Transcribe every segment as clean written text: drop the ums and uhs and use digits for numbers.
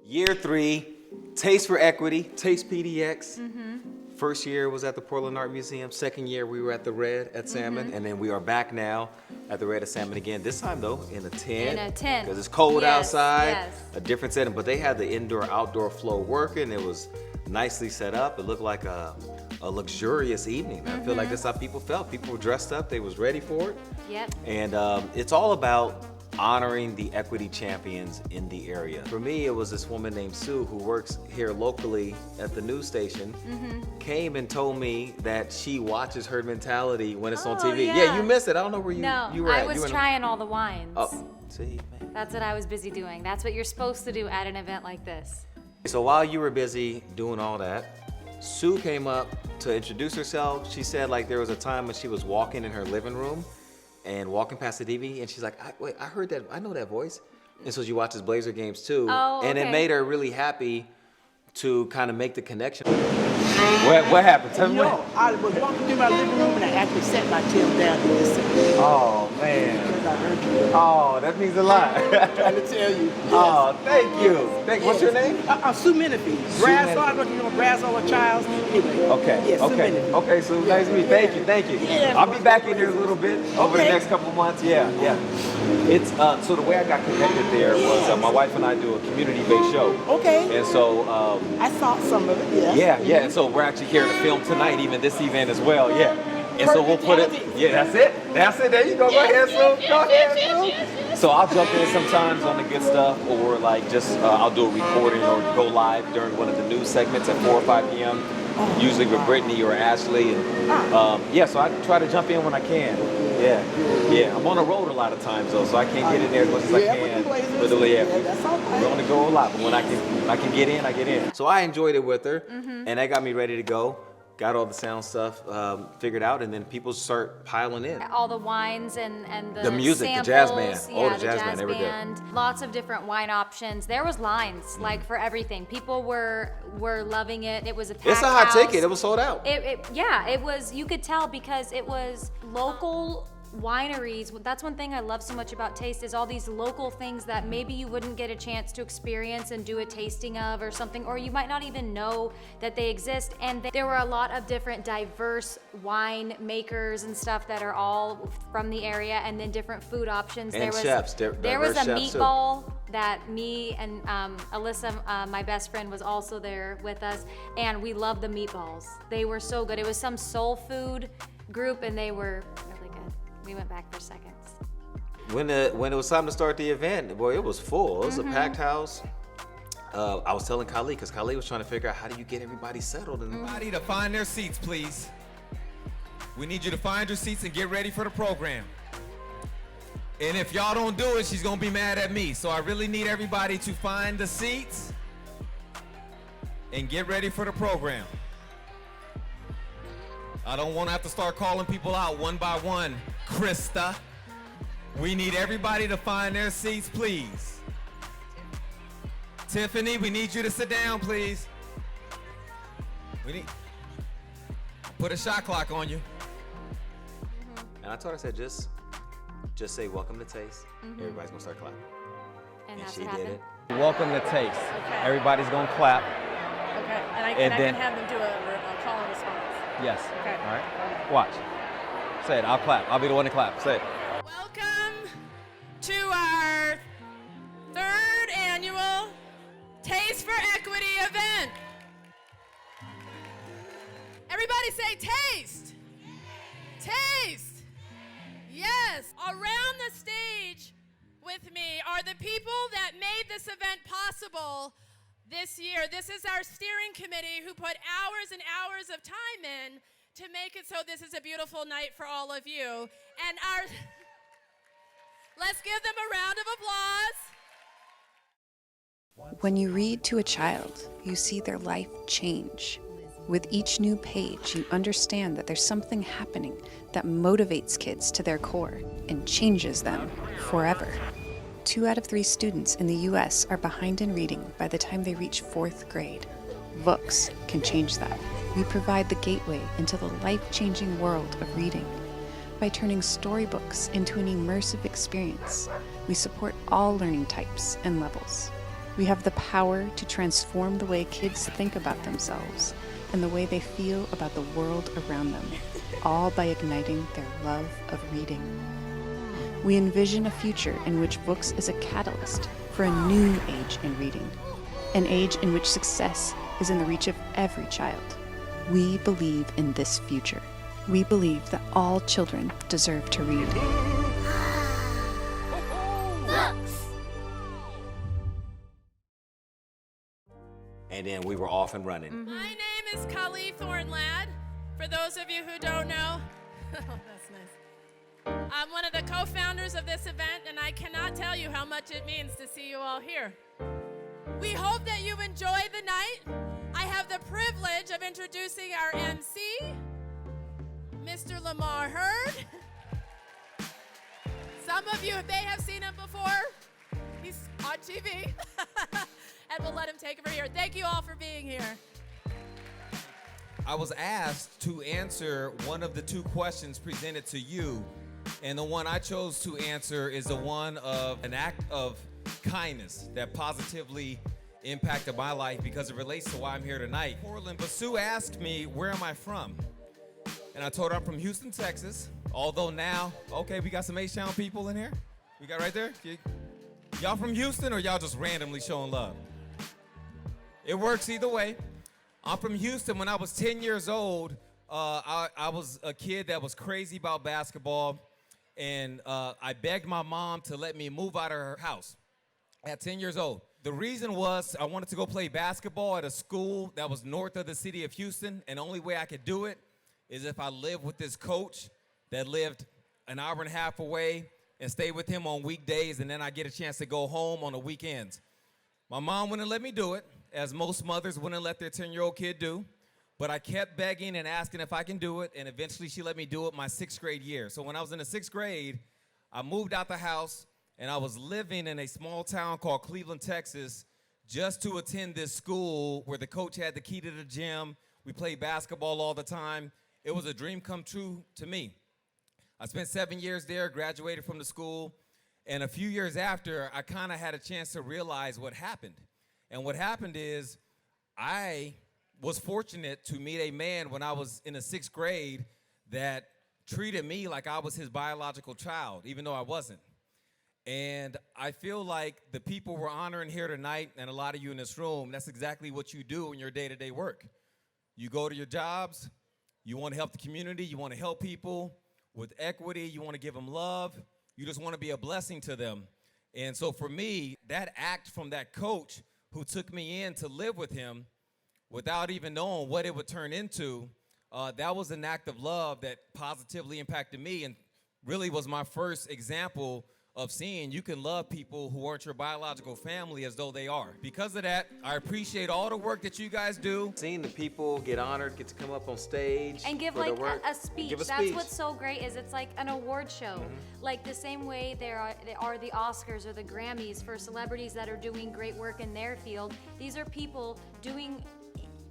Year 3, Taste for Equity, TASTE PDX. First year was at the Portland Art Museum. Second year we were at the Red at Salmon, and then we are back now at the Red at Salmon again. This time though in a tent. In a tent. Because it's cold outside. Yes. A different setting, but they had the indoor-outdoor flow working. It was nicely set up. It looked like a luxurious evening. I feel like that's how people felt. People were dressed up. They was ready for it. Yep. And it's all about honoring the equity champions in the area. For me, it was this woman named Sue who works here locally at the news station, came and told me that she watches Hurd Mentality when it's on TV. Yeah, you missed it. I don't know where you were at. I was trying all the wines. Oh, see, man. That's what I was busy doing. That's what you're supposed to do at an event like this. So while you were busy doing all that, Sue came up to introduce herself. She said like there was a time when she was walking in her living room and walking past the TV, and she's like, wait, I heard that, I know that voice. And so she watches Blazer games too. Oh, okay. And it made her really happy to kind of make the connection. What happened? Tell me what. I was walking through my living room and I actually sat my tail down to listen. Oh, man. Because I heard you. Oh, that means a lot. I'm trying to tell you. Yes. Oh, thank you. What's your name? Sue Menifee. Brass, I don't know if you know Brass or Childs. Anyway. Okay. Yes, Sue okay. Menifee. Okay, so nice to meet you. Thank you. Thank you. Yeah, I'll be back in here a little bit over the next couple months. Yeah. It's so the way I got connected there was my wife and I do a community-based show. Okay. And so I saw some of it. Yes. yeah. And so we're actually here to film tonight, even this event as well. Yeah. And so we'll put it. Yeah, that's it. That's it. There you go. Go ahead, Sue. Go ahead, Sue. So I'll jump in sometimes on the good stuff, or like just I'll do a recording or go live during one of the news segments at 4 or 5 p.m. Usually with Brittany or Ashley. And so I try to jump in when I can. Yeah. I'm on the road a lot of times though, so I can't get in there as much as I can. Literally, That's all right. we're on the go a lot, but when I can get in, I get in. So I enjoyed it with her, and that got me ready to go. Got all the sound stuff figured out, and then people start piling in. All the wines and the music, samples, the jazz band. Yeah, The jazz band, they were good. Lots of different wine options. There was lines like for everything. People were loving it. It was a packed It's a hot house. ticket. It was sold out. It was. You could tell because it was local wineries. That's one thing I love so much about Taste is all these local things that maybe you wouldn't get a chance to experience and do a tasting of or something, or you might not even know that they exist. And there were a lot of different diverse wine makers and stuff that are all from the area, and then different food options. And chefs. There was a meatball that me and Alyssa, my best friend, was also there with us, and we loved the meatballs. They were so good. It was some soul food group, and they were really good. We went back for seconds. When it was time to start the event, boy, it was full. It was a packed house. I was telling Kali, because Kali was trying to figure out how do you get everybody settled. Everybody to find their seats, please. We need you to find your seats and get ready for the program. And if y'all don't do it, she's gonna be mad at me. So I really need everybody to find the seats and get ready for the program. I don't want to have to start calling people out one by one. Krista, we need everybody to find their seats, please. Tiffany, we need you to sit down, please. Put a shot clock on you. And I told her, I said, just say welcome to Taste. Everybody's gonna start clapping. And that's she what did happened. it. Welcome to Taste. Okay. Everybody's gonna clap. Okay, and I then- can have them do a call and response. Yes. Okay. All right. Watch. Say it. I'll clap. I'll be the one to clap. Say it. Welcome to our 3rd annual Taste for Equity event. Everybody say taste. Taste. Yes. Around the stage with me are the people that made this event possible this year. This is our steering committee who put hours and hours of time in to make it so this is a beautiful night for all of you. And let's give them a round of applause. When you read to a child, you see their life change. With each new page, you understand that there's something happening that motivates kids to their core and changes them forever. 2 out of 3 students in the U.S. are behind in reading by the time they reach 4th grade. Books can change that. We provide the gateway into the life-changing world of reading. By turning storybooks into an immersive experience, we support all learning types and levels. We have the power to transform the way kids think about themselves and the way they feel about the world around them, all by igniting their love of reading. We envision a future in which books is a catalyst for a new age in reading, an age in which success is in the reach of every child. We believe in this future. We believe that all children deserve to read. And then we were off and running. My name is Kali-Thorne, lad. For those of you who don't know, that's nice. I'm one of the co-founders of this event, and I cannot tell you how much it means to see you all here. We hope that you enjoy the night. I have the privilege of introducing our MC, Mr. Lamar Hurd. Some of you may have seen him before. He's on TV. And we'll let him take over here. Thank you all for being here. I was asked to answer one of the two questions presented to you, and the one I chose to answer is the one of an act of kindness that positively impacted my life because it relates to why I'm here tonight. Portland, but Sue asked me, where am I from? And I told her I'm from Houston, Texas, although now, okay, we got some H-Town people in here. We got right there? Y'all from Houston or y'all just randomly showing love? It works either way. I'm from Houston. When I was 10 years old, I was a kid that was crazy about basketball, and I begged my mom to let me move out of her house at 10 years old. The reason was I wanted to go play basketball at a school that was north of the city of Houston, and the only way I could do it is if I lived with this coach that lived an hour and a half away and stay with him on weekdays, and then I get a chance to go home on the weekends. My mom wouldn't let me do it, as most mothers wouldn't let their 10-year-old kid do, but I kept begging and asking if I can do it, and eventually she let me do it my 6th grade year. So when I was in the 6th grade, I moved out the house, and I was living in a small town called Cleveland, Texas, just to attend this school where the coach had the key to the gym. We played basketball all the time. It was a dream come true to me. I spent 7 years there, graduated from the school, and a few years after, I kind of had a chance to realize what happened. And what happened is I was fortunate to meet a man when I was in the 6th grade that treated me like I was his biological child, even though I wasn't. And I feel like the people we're honoring here tonight, and a lot of you in this room, that's exactly what you do in your day-to-day work. You go to your jobs, you want to help the community, you want to help people with equity, you want to give them love, you just want to be a blessing to them. And so for me, that act from that coach who took me in to live with him without even knowing what it would turn into, that was an act of love that positively impacted me and really was my first example of seeing you can love people who aren't your biological family as though they are. Because of that, I appreciate all the work that you guys do. Seeing the people get honored, get to come up on stage And give for their like work. a speech. Give a That's speech. what's so great is it's like an award show. Like the same way there are the Oscars or the Grammys for celebrities that are doing great work in their field. These are people doing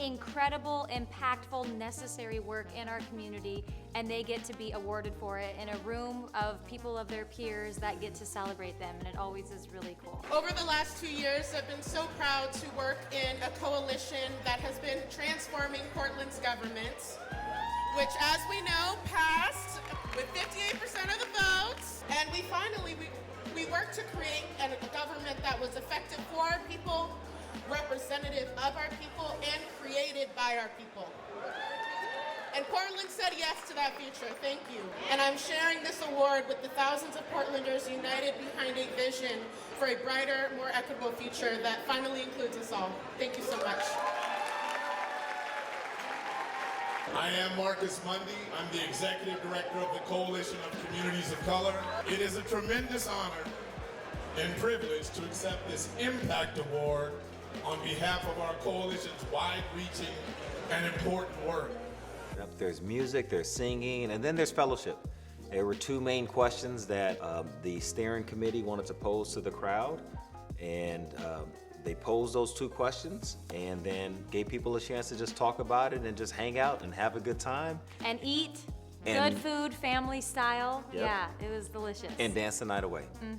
incredible, impactful, necessary work in our community, and they get to be awarded for it in a room of people of their peers that get to celebrate them, and it always is really cool. Over the last 2 years, I've been so proud to work in a coalition that has been transforming Portland's government, which, as we know, passed with 58% of the votes. And we finally worked to create a government that was effective for our people, representative of our people, and created by our people. And Portland said yes to that future. Thank you. And I'm sharing this award with the thousands of Portlanders united behind a vision for a brighter, more equitable future that finally includes us all. Thank you so much. I am Marcus Mundy. I'm the Executive Director of the Coalition of Communities of Color. It is a tremendous honor and privilege to accept this Impact Award on behalf of our coalition's wide-reaching and important work. There's music, there's singing, and then there's fellowship. There were two main questions that the steering committee wanted to pose to the crowd, and they posed those two questions and then gave people a chance to just talk about it and just hang out and have a good time. And eat And- good food, family style. Yep. Yeah, it was delicious. And dance the night away. Mhm.